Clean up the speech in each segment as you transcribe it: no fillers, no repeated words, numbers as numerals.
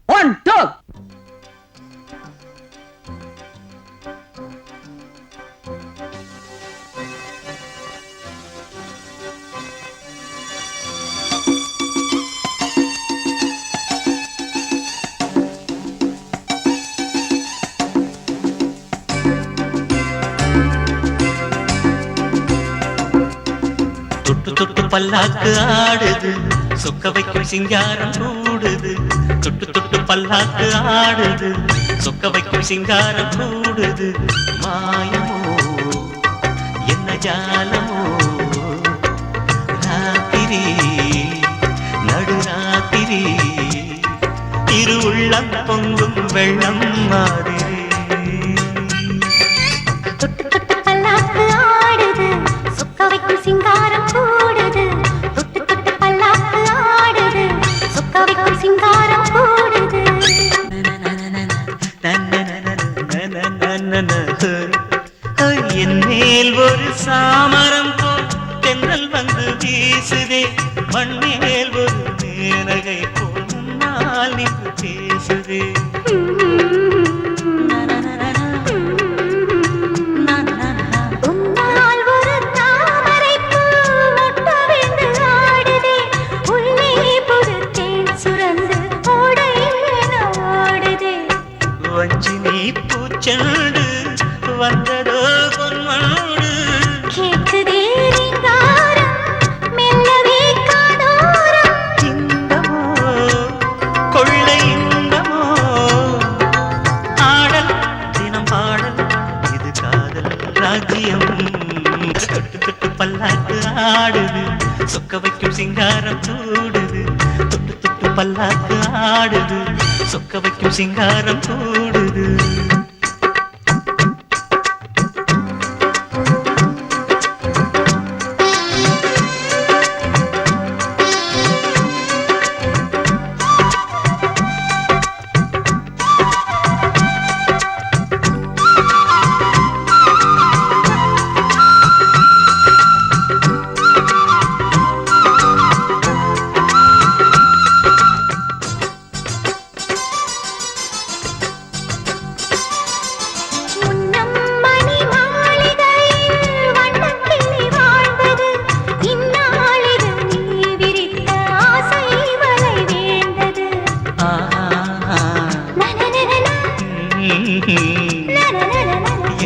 1 2. தொட்டு தொட்டு பல்லாக்கு ஆடுது, சொக்க வைக்கும் சிங்காரம் கூடுது. தொட்டு தொட்டு பல்லாக்கு ஆடுது, சொக்க வைக்கும் சிங்காரம் கூடுது. மாயமோ என்ன ஜாலமோ, ராத்திரி நடுராத்திரி, இரு உள்ளம் பொங்கும் வெள்ளம் மாதிரி. சிங்காரம் கூடுது, தொட்டு தொட்டு பல்லாக்கு ஆடுது, சொக்க வைக்கும் சிங்காரம் கூடுது. என் மேல் ஒரு சாமரம் போல் தென்றல் வந்து வீசுதே, மண்மேல் ஒரு மேனகை போல் முன்னால் நின்று பேசுதே. வஞ்சினி பூச்செண்டு வந்ததோ பொன்மோடு, கேட்குதே ரீங்காரம், மெல்லவே காதோரம். இன்பமோ கொள்ளை இன்பமோ, ஆடல் தினம் பாடல், இது காதல் ராஜ்யம். தொட்டு தொட்டு பல்லாக்கு ஆடுது, சொக்க வைக்கும் சிங்காரம் கூடுது. தொட்டு தொட்டு பல்லாக்கு ஆடுது, சொக்க வைக்கும் சிங்காரம் கூடுது.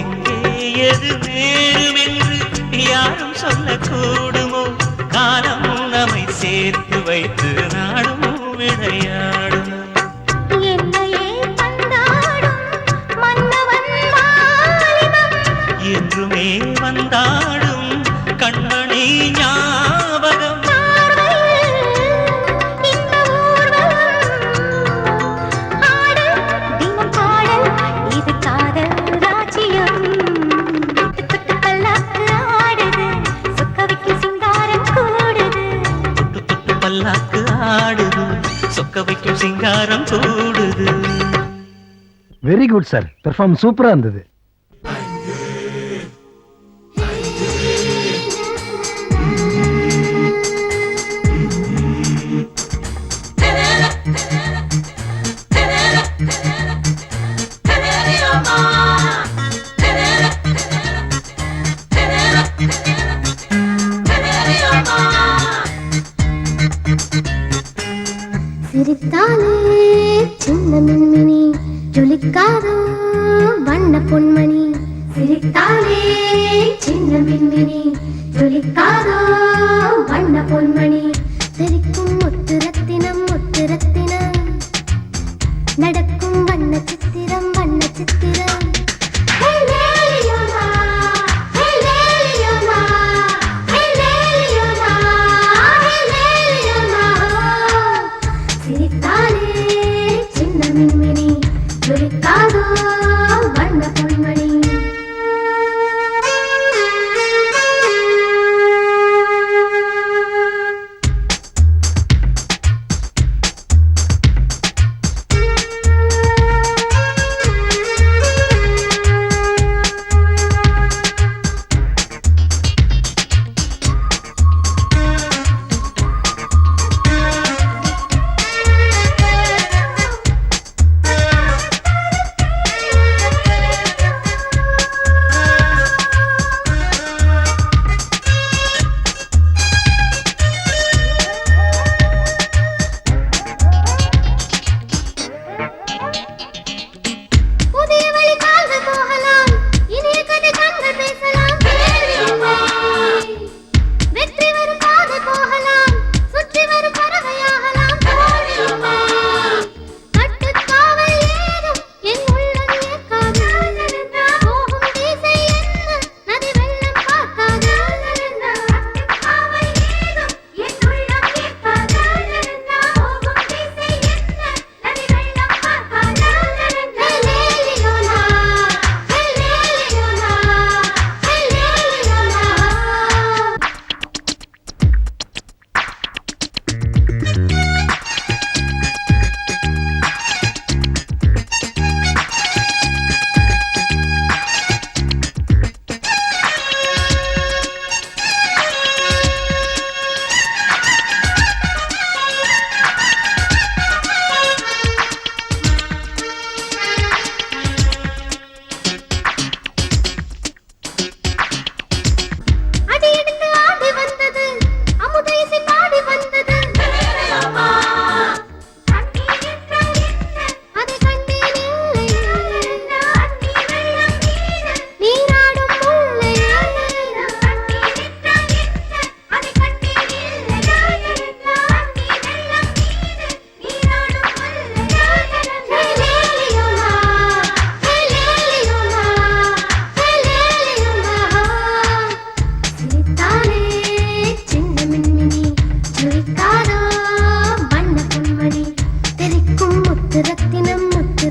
எங்கே எது நேருமென்று யாரும் சொல்லக்கூடுமோ, காலம் நம்மை சேர்த்து வைத்து நாடும் விளையாடும். என்னையே பந்தாடும் மன்னவன் வாலிபம், என்றுமே வந்தாடும் கண்மணி ஞாபகம். பல்லாக்கு ஆடுது, சொக்க வைக்கும் சிங்காரம் கூடுது. வெரி குட் சார், பெர்ஃபார்ம் சூப்பரா இருந்தது. சிரித்தாலே சின்ன மின்மினி, ஜொலிக்காதோ வண்ண பொன்மணி. சிரித்தாலே சின்ன மின்மினி, ஜொலிக்காதோ வண்ண பொன்மணி. தெரிக்கும் முத்து ரத்தினம் முத்து ரத்தினம், நடக்கும் வண்ண சித்திரம் வண்ண சித்திரம்.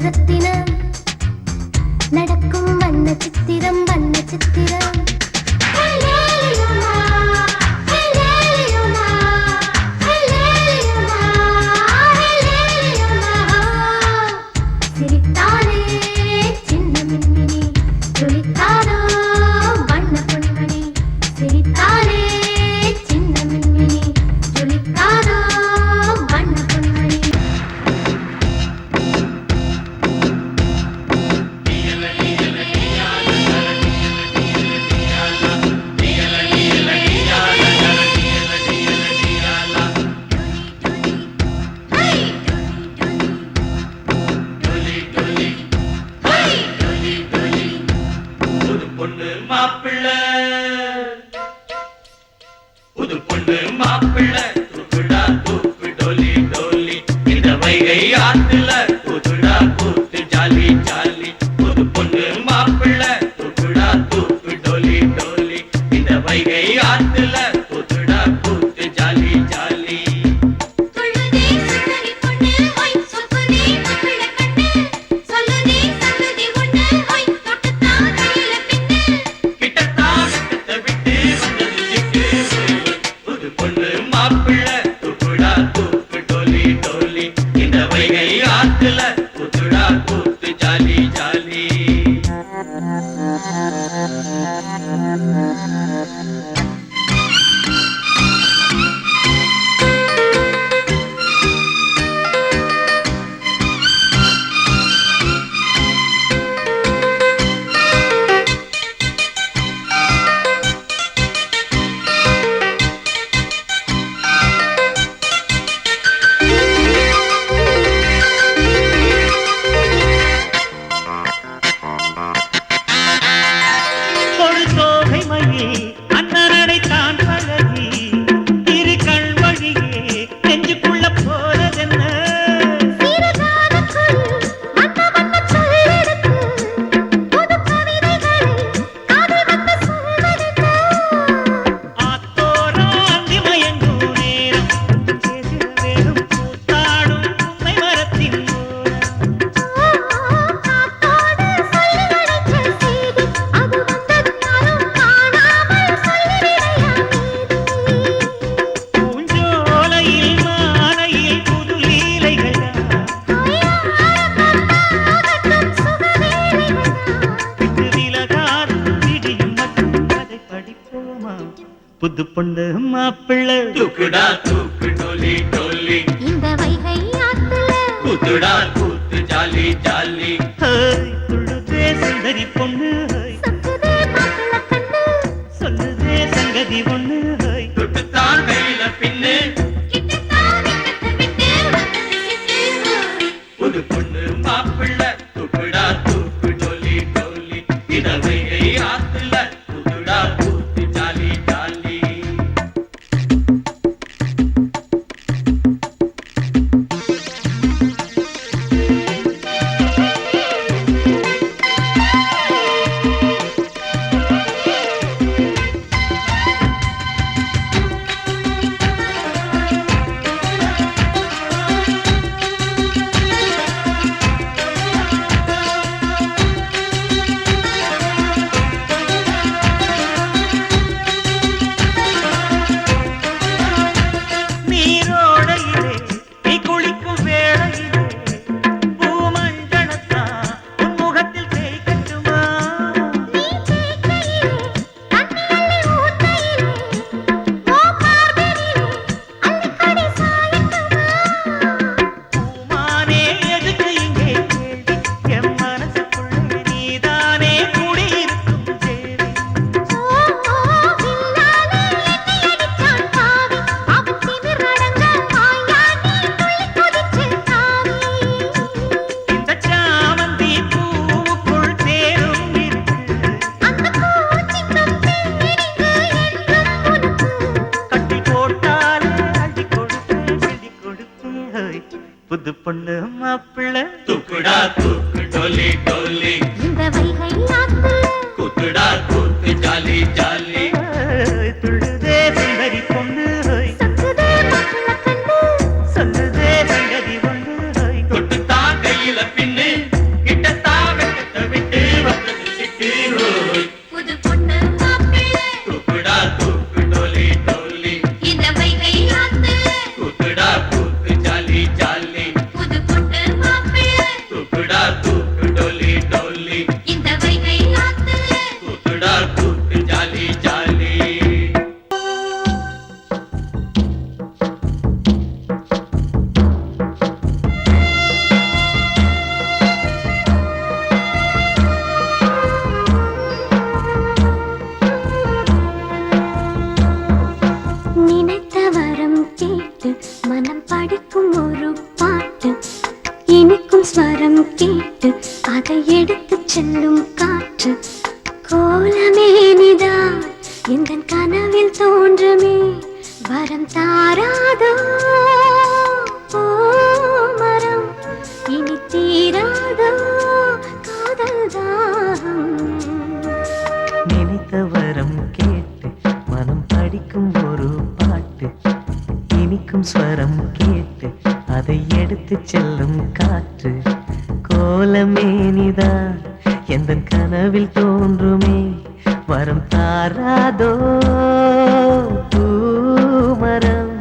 ரத்தினம் நடக்கும் வண்ண சித்திரம் வண்ண சித்திரம் சிரித்தாலே சின்ன மின்மினி துளித்தாரோ வண்ண பொன்மணி சிரித்தாலே சின்ன மின்மினி துளித்தாரோ வண்ண பொன்மணி புது பொண்ணு மாப்பிள்ளை தூக்குடா தூக்கு டோலி டோலி இந்த வைகை ஆத்துல கூத்துடா கூத்து ஜாலி ஜாலி புது பொண்ணு மாப்பிள்ளை தூக்குடா தூக்கு டோலி டோலி இந்த வைகை ஆத்துல கூத்துடா கூத்து ஜாலி ஜாலி கூத்துடா கூத்து ஜாலி ஜாலி புது பொண்ணு மாப்பிள்ளை தூக்குடா தூக்கு டோலி டோலி இந்த வைகை ஆத்துல கூத்துடா கூத்து ஜாலி ஜாலி துள்ளுதே சுந்தரி பொண்ணு சக்குதே மாப்பிள்ள கண்ணு சொல்லுதே சங்கதி ஒண்ணு தொட்டுத்தான் கையில பின்னு புது பொண்ணு மாப்பிள்ளை தூக்குடா தூக்கு டோலி டோலி இந்த வைகை ஆத்துல கூத்துடா கூத்து ஜாலி ஜாலி புது பொண்ணு மாப்பிள்ளை தூக்குடா தூக்கு டோலி டோலி இந்த வைகை ஆத்துல கூத்துடா கூத்து ஜாலி ஜாலி துள்ளுதே சுந்தரி பொண்ணு சக்குதே மாப்பிள்ள கண்ணு சொல்லுதே சங்கதி ஒண்ணு தொட்டுத்தான் கையில பின்னு இனிக்கும் ஸ்வரம் கேட்டு அதை எடுத்து செல்லும் காற்று கோலமேனிதான் இந்த கனவில் தோன்றுமே வரம் தாராதோ மரம் இனி தீராதோ காதல் தாகம் நினைத்த வரம் கேட்டு மனம் படிக்கும் ஒரு பாட்டு இனிக்கும் ஸ்வரம் கேட்டு அதை எடுத்து செல்லும் காற்று கோலமேனிதான் எந்த கனவில் தோன்றுமே வரம் தாராதோ மரம்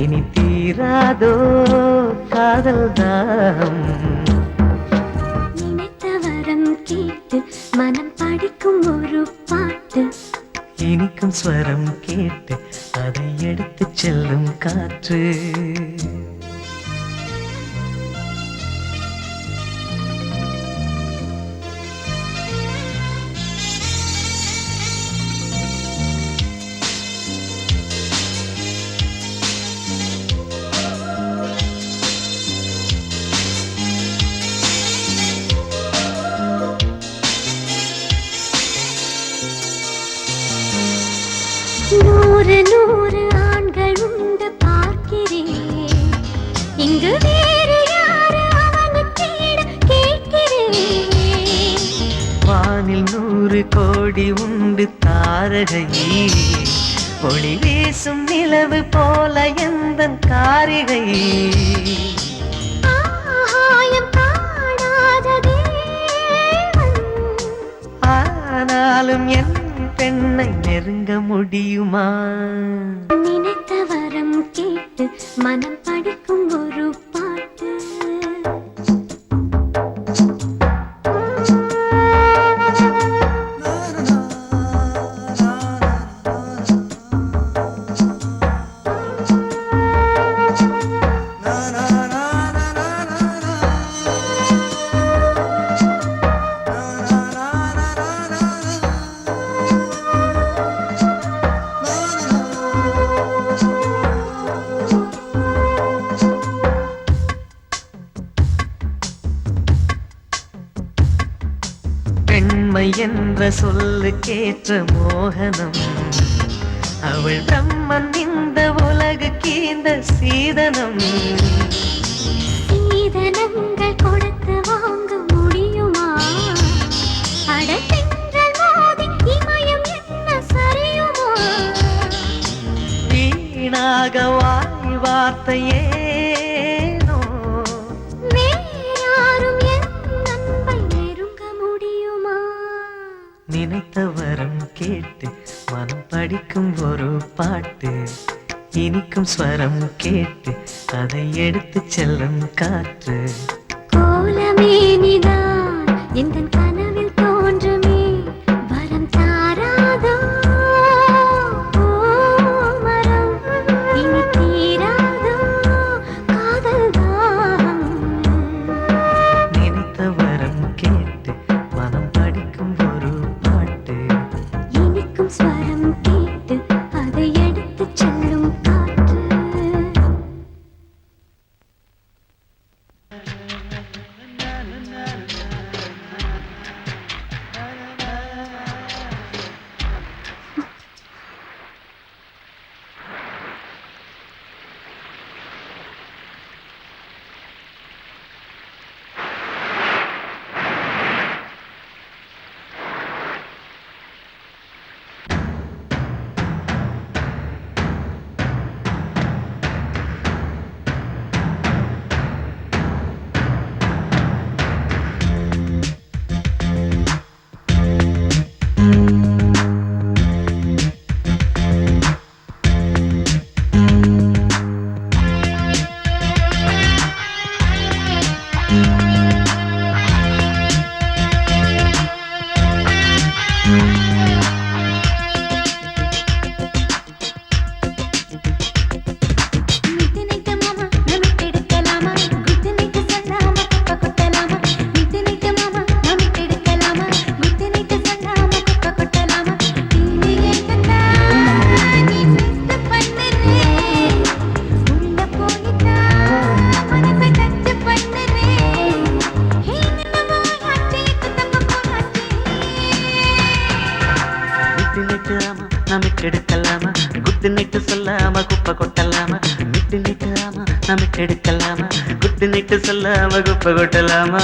இனி தீராதோ காதல் தாகம் நினைத்த வரம் கேட்டு மனம் படிக்கும் ஒரு பாட்டு இனிக்கும் ஸ்வரம் கேட்டு அதை எடுத்து செல்லும் காற்று நூறு நூறு ஆண்கள் உண்டு பார்க்கிறேன் இங்கு வேறு யாரு அவனுக்கேட கேட்கிறேன் வானில் 100 கோடி உண்டு தாரகை ஒளி வீசும் நிலவு போல எந்த காரிகை ஆகாயம் காணாத தேவன் ஆனாலும் என் பெண்ணை நெருங்க முடியுமா நினைத்த வரம் கேட்டு மனம் படிக்கும் ஒரு பாட்டு பெண்மை என்ற சொல்லுக்கேற்ற மோகனம் அவள் பிரம்மன் இந்த உலகுக்கு இந்த சீதனம் சீதனங்கள் கொடுத்து வாங்க முடியுமா அடத்தென்றல் மோதி இமயம் என்ன சரியுமா வீணாக வாய் வார்த்தையேனோ வேறாரும் என் அன்பை நெருங்க முடியுமா நினைத்த வரம் கேட்டு மனம் படிக்கும் ஒரு பாட்டு இனிக்கும் ஸ்வரம் கேட்டு அதை எடுத்து செல்லும் காற்று கோலமேனிதான் இந்த கனவில் தோன்றுமே வரம் தாராதோ மரம் இனி தீராதோ காதல் தாகம் நினைத்த வரம் கேட்டு மனம் படிக்கும் ஒரு பாட்டு இனிக்கும் ஸ்வரம் கேட்டு அதை எடுத்து செல்லும் காற்று சொல்லாம குப்பை கொட்டலாமா மிட்டு நிட்டு ஆமா நமக்கு எடுக்கலாமா குட்டு நிட்டு சொல்லாம குப்பை கொட்டலாமா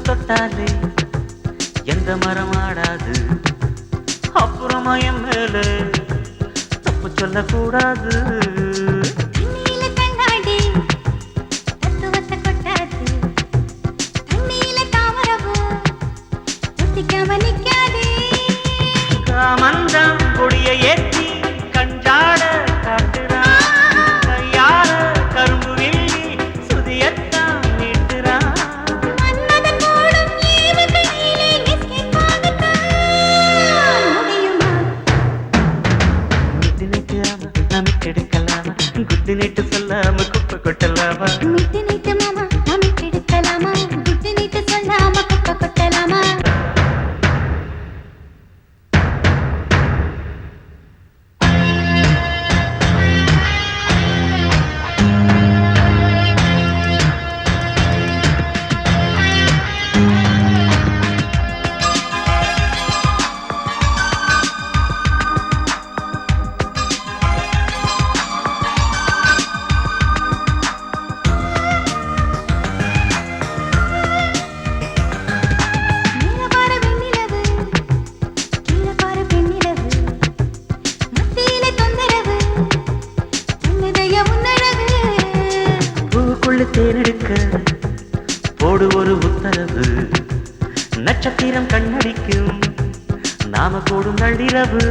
தொட்டாலே எந்த மரம் ஆடாது அப்புறமா என் மேல தப்பு சொல்லக்கூடாது மந்தம் கொடிய ஏற்றி கஞ்சாட காட்டுறான் கையால கரும்பு வெள்ளி சுதியத்தான் நீட்டுறான் நமக்கு எடுக்கலாமா குட்டு நீட்டு சொல்லாம குப்பை கொட்டலாமா மிட்டு நீட்டு மாமா நமக்கு எடுக்கலாமா குட்டு நீட்டு சொல்லாம குப்பை கொட்டலாமா தேனெடுக்க போடு ஒரு உத்தரவு நட்சத்திரம் கண்ணடிக்கும் நாம கூடும் நள்ளிரவு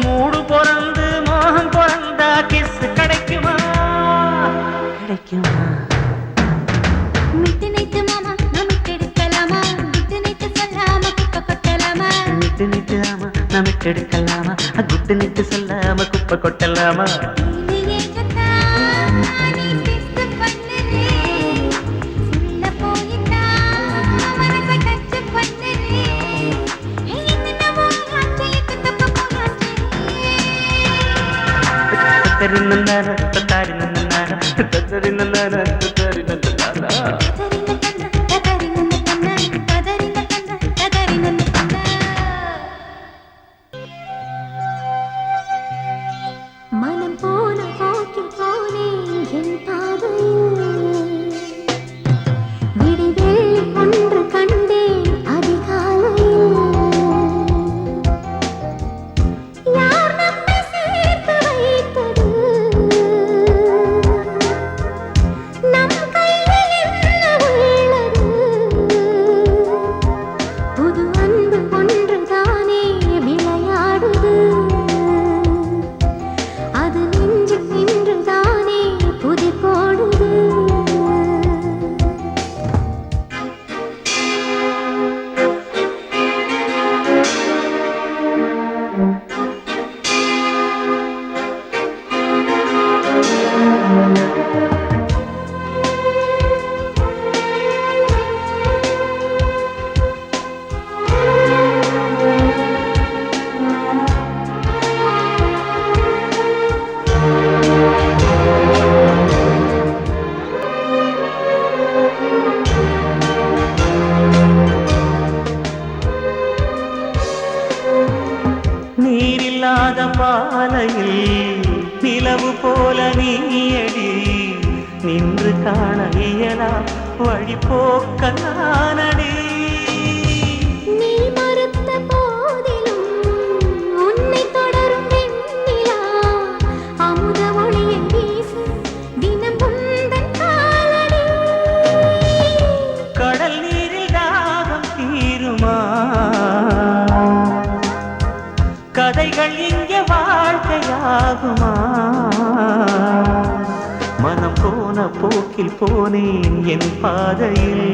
மூடு பிறந்து மோகம் பிறந்தா கிஸ் கிடைக்குமா கிடைக்குமா மிட்டு நீட்டு மாமா நமக்கு எடுக்கலாமா குட்டு நீட்டு சொல்லாம குப்பை கொட்டலாமா மிட்டு நீட்டு ஆமா நமக்கு எடுக்கலாமா குட்டு நீட்டு சொல்லாம குப்பை கொட்டலாமா மனம் போன போக்கில் போனேன் என் பாதையில் விடிவெள்ளி ஒன்று கண்டேன் அதிகாலையில் யார் நம்மை சேர்த்து வைத்தது நம் கையில் என்ன உள்ளது புது அன்பு ஒன்றுதானே விளையாடுது அது நெஞ்சில் நின்றுதானே புதி போடுது நீரில்லாத பாலையில் நிலவு போல நீயடி நின்று காண இயலா வழி போக்க நானடி நீ மறுத்த போதிலும் உன்னை தொடரும் வெண்ணிலா அமுத ஒளியை வீசு தினம் உந்தன் காலடி கடல் நீரில் தாகம் தீருமா கதைகள் இங்கே வாழ்க்கையாகுமா போன போக்கில் போனேன் என் பாதையில்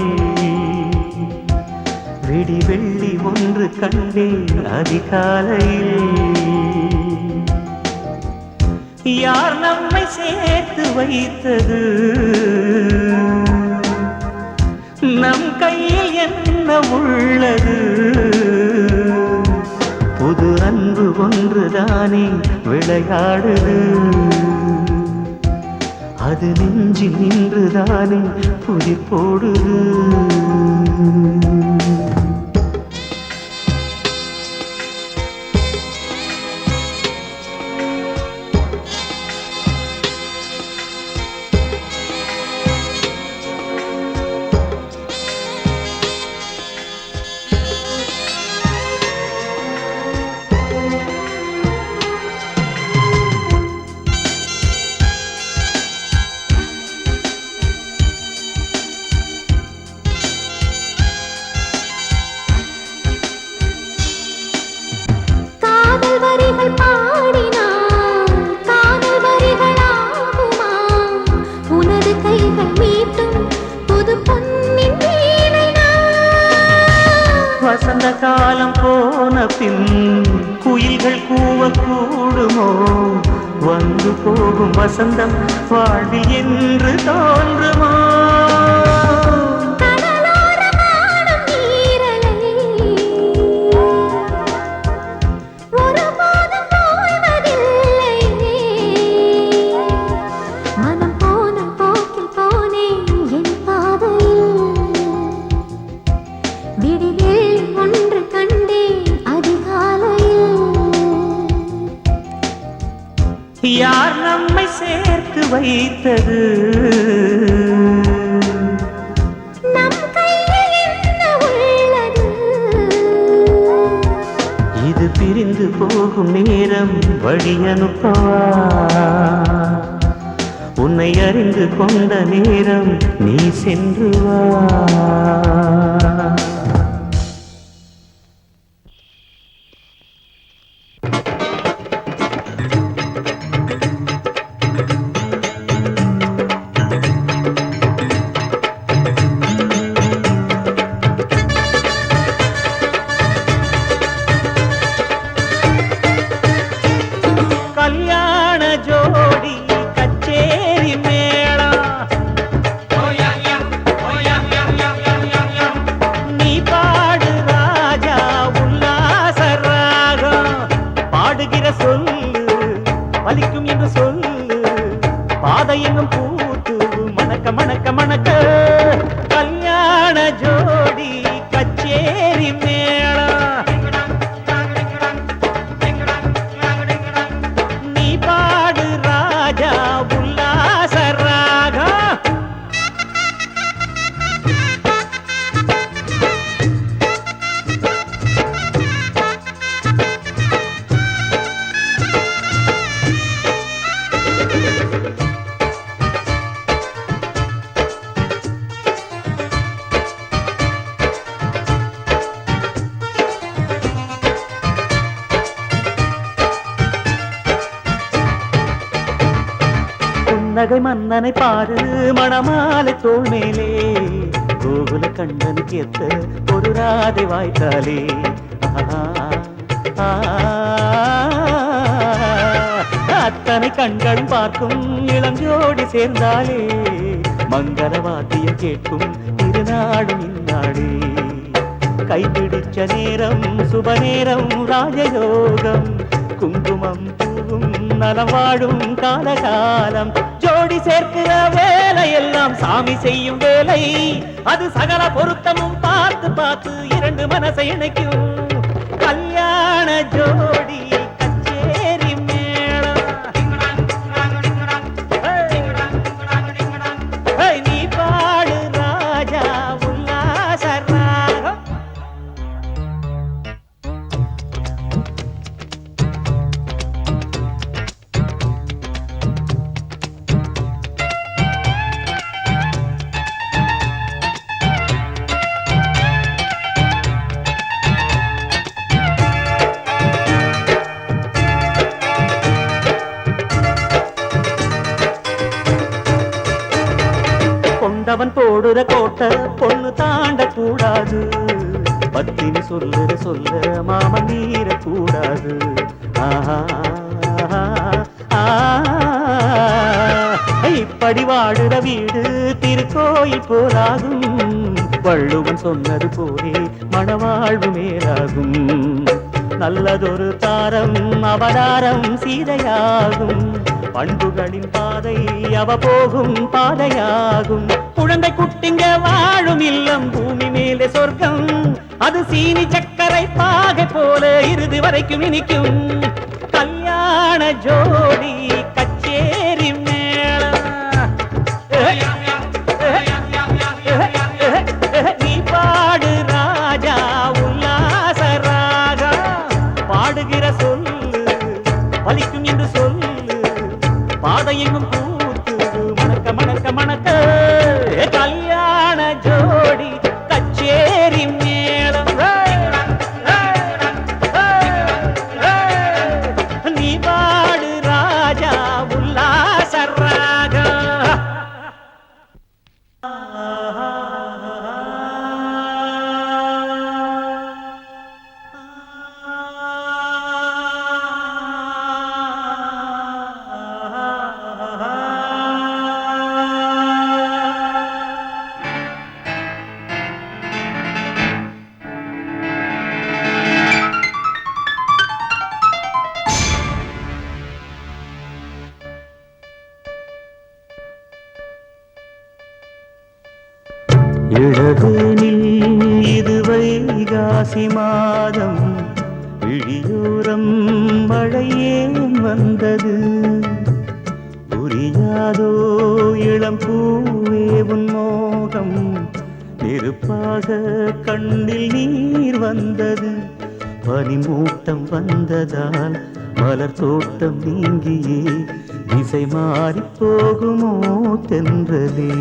விடி வெள்ளி ஒன்று கண்டேன் அதிகாலையில் யார் நம்மை சேர்த்து வைத்தது நம் கையில் என்ன உள்ளது புது அன்பு ஒன்றுதானே விளையாடுது அது நெஞ்சில் நின்றுதானே புதிர் போடுது வசந்த காலம் போன பின் குயில்கள் கூவக்கூடுமோ வந்து போகும் வசந்தம் வாழ்வில் என்று தோன்றுமோ யார் நம்மை சேர்த்து வைத்தது நம் கையில் என்ன உள்ளது இது பிரிந்து போகும் நேரம் வழி அனுப்பவா உன்னை அறிந்து கொண்ட நேரம் நீ சென்று வா கல்யாண ஜோடி கச்சேரி மேளா நீ பாடு ராஜா உல்லாச ராகம் பாடுகிற சொல்லு வலிக்கும் என்று சொல்லு பாதை எங்கும் பூத்து மணக்க மணக்க மணக்க கல்யாண ஜோடி கச்சேரி மேளா நகை மன்னனை பாரு மணமாலை தோள் மேலே கோகுல கண்ணனுக்கு ஏத்த ஒரு ராதை வாய்த்தாலே அத்தனை கண்களும் பார்க்கும் இளஞ்சோடி சேர்ந்தாலே மங்கள வாத்தியம் கேட்கும் திருநாடும் இந்நாடே கைப்பிடிச்ச நேரம் சுப நேரம் ராஜயோகம் குங்குமம் பூவும் நலம் வாழும் காலகாலம் ஜோடி சேர்க்கிற வேலை எல்லாம் சாமி செய்யும் வேலை அது சகல பொருத்தமும் பார்த்து பார்த்து இரண்டு மனசை இணைக்கும் கல்யாண ஜோடி கச்சேரி மேளம் நீ பாடு ராஜா உல்லாச ராகம் போடுற கோட்டை பொண்ணு தாண்ட கூடாது. பத்தினி சொல்ல மாமன் மீற கூடாது. இப்படி வாடுற வீடு திருக்கோயில் போலாகும். வள்ளுவன் சொன்னது போலே மணவாழ்வு மேலாகும். நல்லதொரு தாரம் அவதாரம் சீதையாகும். பண்புகளின் பாதை அவ போகும் பாதையாகும். குழந்தை குட்டிங்க வாழும் இல்லம் பூமி மேலே சொர்க்கம். அது சீனி சக்கரை பாகை போல இறுதி வரைக்கும் இனிக்கும். கல்யாண ஜோடி கச்சேரி மேளம். நீ பாடு ராஜா உல்லாச ராகா. பாடுகிற சொல்லு வலிக்கும் என்று சொல்லு. பாதையெங்கும் கூத்து மணக்க மணக்க மணக்க. கல்யாண ஜோடி கச்சேரி மேளம். நீ பாடு ராஜா உல்லாச ராகா. இளவேனில் இது வைகாசி மாதம். விழியோரம் மழையேன் வந்தது. புரியாதோ இளம் பூவே உன் மோகம். நெருப்பாக கண்ணில் நீர் வந்தது. பனிமூட்டம் வந்ததால் மலர் தோட்டம் நீங்கியே திசை மாறி போகுமோ தென்றலே.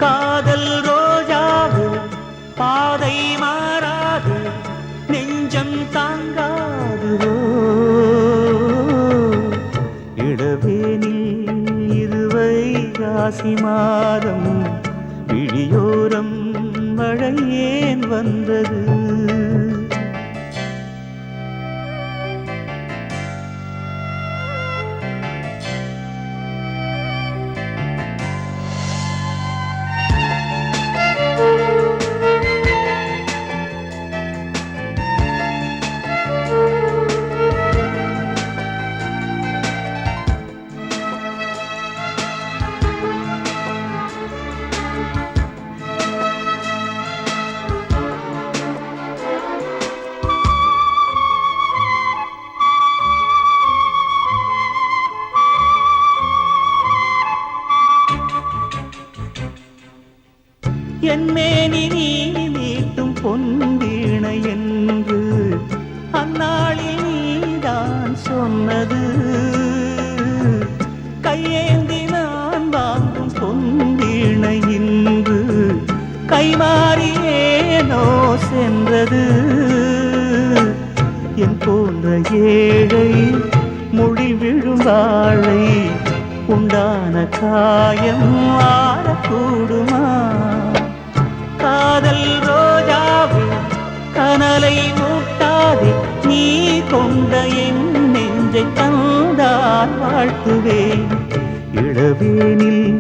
காதல் ரோஜாவு பாதை மாறாது. நெஞ்சம் தாங்காது. இளவேனில் இது வைகாசி மாதம். விழியோரம் மழை ஏன் வந்தது. என்மேனி நீ மீட்டும் பொன்வீணை என்று அந்நாளில் நீதான் சொன்னது. கையேந்தி நான் வாங்கும் பொன்வீணை இன்று கைமாறியேனோ சென்றது. என் போன்ற ஏழை மொழி விழும் வாழை உண்டான காயம் ஆறக்கூடுமா. காதல் ரோஜாவே கனலை மூட்டாதே. நீ கொண்ட என் நெஞ்சை தந்தால் வாழ்த்துவேன். இளவேனில்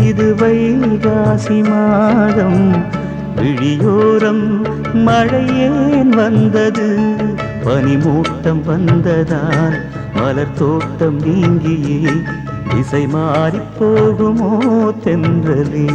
இது வைகாசி மாதம். விழியோரம் மழையேன் வந்தது. பனிமூட்டம் வந்ததால் மலர் தோட்டம் நீங்கியே திசை மாறி போகுமோ தென்றலே.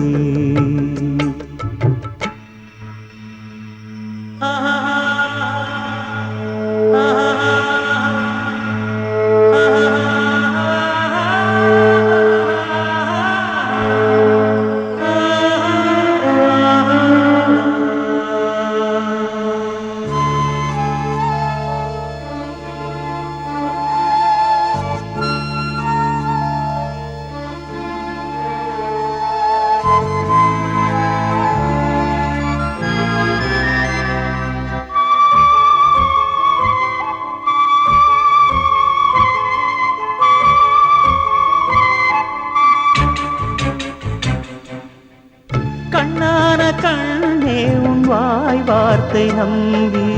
கண்ணான கண்ணே உன் வாய் வார்த்தை நம்பி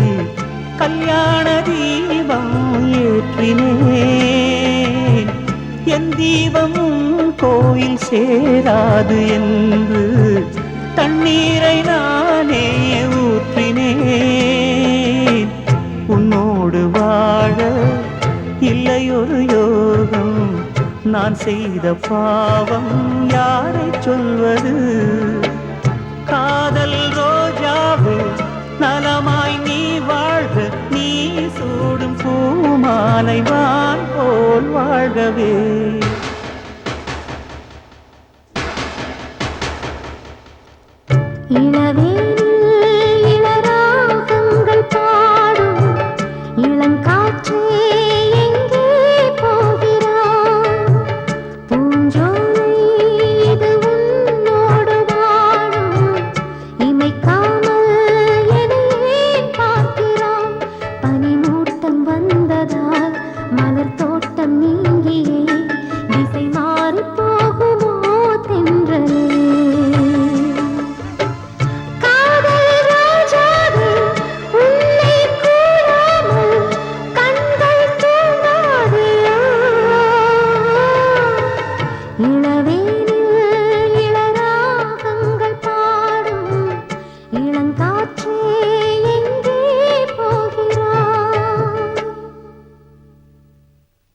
கல்யாண தீபம் ஏற்றினேன். என் தீபம் உன் கோயில் சேராது என்று தண்ணீரை நானே ஊற்றினேன். உன்னோடு வாழ இல்லையொரு யோகம், நான் செய்த பாவம் யாரை சொல்வது? காதல் ரோஜாவே நலமாய் நீ வாழ்க, நீ சூடும் பூமாலை வான் போல் வாழ்கவே. இளவேனில்